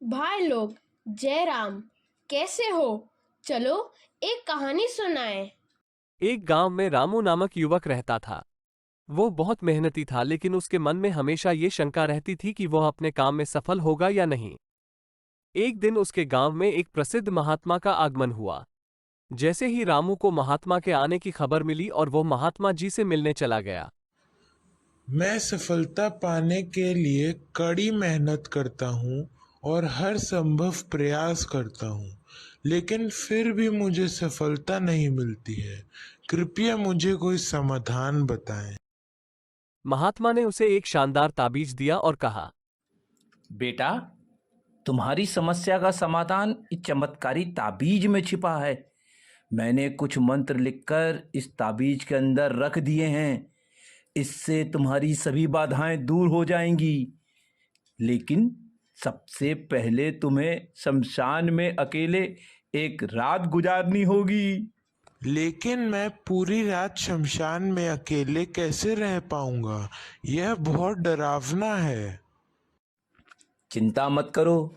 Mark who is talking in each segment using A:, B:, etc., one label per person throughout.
A: भाई लोग, जय राम। कैसे हो? चलो एक कहानी सुनाएं।
B: एक गांव में रामू नामक युवक रहता था। वो बहुत मेहनती था, लेकिन उसके मन में हमेशा ये शंका रहती थी कि वह अपने काम में सफल होगा या नहीं। एक दिन उसके गांव में एक प्रसिद्ध महात्मा का आगमन हुआ। जैसे ही रामू को महात्मा के आने की खबर मिली और वो महात्मा जी से मिलने चला गया।
C: मैं सफलता पाने के लिए कड़ी मेहनत करता हूँ और हर संभव प्रयास करता हूँ, लेकिन फिर भी मुझे सफलता नहीं मिलती है। कृपया मुझे कोई समाधान बताएं।
B: महात्मा ने उसे एक शानदार ताबीज दिया और कहा,
D: बेटा, तुम्हारी समस्या का समाधान इस चमत्कारी ताबीज में छिपा है। मैंने कुछ मंत्र लिखकर इस ताबीज के अंदर रख दिए हैं। इससे तुम्हारी सभी बाधाएं दूर हो जाएंगी। लेकिन सबसे पहले तुम्हें शमशान में अकेले एक रात गुजारनी होगी।
C: लेकिन मैं पूरी रात शमशान में अकेले कैसे रह पाऊंगा? यह बहुत डरावना है।
D: चिंता मत करो,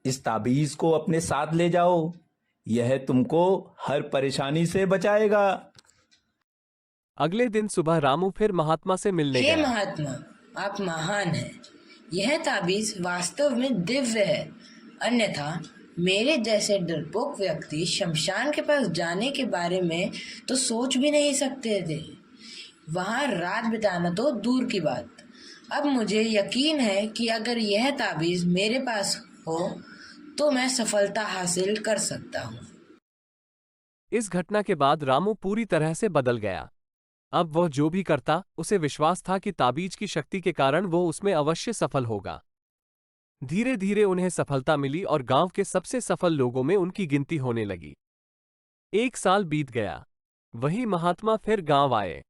D: इस ताबीज को अपने साथ ले जाओ। यह तुमको हर परेशानी से बचाएगा।
B: अगले दिन सुबह रामू फिर महात्मा से मिलने
E: हे
B: गया।
E: महात्मा, आप महान हैं। यह ताबीज वास्तव में दिव्य है। अन्यथा मेरे जैसे डरपोक व्यक्ति शमशान के पास जाने के बारे में तो सोच भी नहीं सकते थे। वहां रात बिताना तो दूर की बात। अब मुझे यकीन है कि अगर यह ताबीज मेरे पास हो तो मैं सफलता हासिल कर सकता हूँ।
B: इस घटना के बाद रामू पूरी तरह से बदल गया। अब वह जो भी करता, उसे विश्वास था कि ताबीज की शक्ति के कारण वो उसमें अवश्य सफल होगा। धीरे धीरे उन्हें सफलता मिली और गांव के सबसे सफल लोगों में उनकी गिनती होने लगी। एक साल बीत गया। वही महात्मा फिर गांव आए।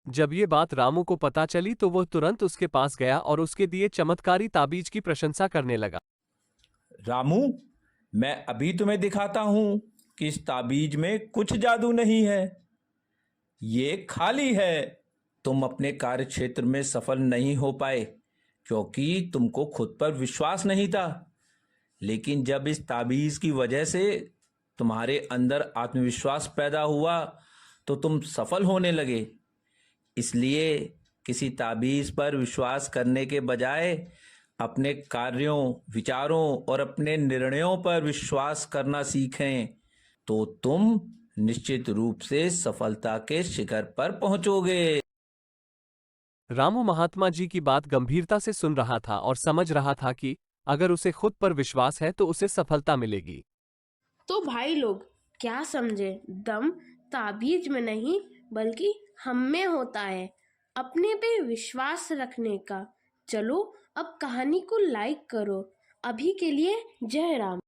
B: जब ये बात रामू को पता चली तो वह तुरंत उसके पास गया और उसके दिए चमत्कारी ताबीज की प्रशंसा करने लगा।
D: रामू, मैं अभी तुम्हें दिखाता हूं कि इस ताबीज में कुछ जादू नहीं है। ये खाली है। तुम अपने कार्य क्षेत्र में सफल नहीं हो पाए क्योंकि तुमको खुद पर विश्वास नहीं था। लेकिन जब इस ताबीज की वजह से तुम्हारे अंदर आत्मविश्वास पैदा हुआ तो तुम सफल होने लगे। इसलिए किसी ताबीज पर विश्वास करने के बजाय अपने कार्यों, विचारों और अपने निर्णयों पर विश्वास करना सीखें, तो तुम निश्चित रूप से सफलता के शिखर पर पहुंचोगे।
B: रामू महात्मा जी की बात गंभीरता से सुन रहा था और समझ रहा था कि अगर उसे खुद पर विश्वास है तो उसे सफलता मिलेगी।
A: तो भाई लोग, क्या समझे? दम ताबीज में नहीं बल्कि हम में होता है, अपने पे विश्वास रखने का। चलो अब कहानी को लाइक करो। अभी के लिए जय राम।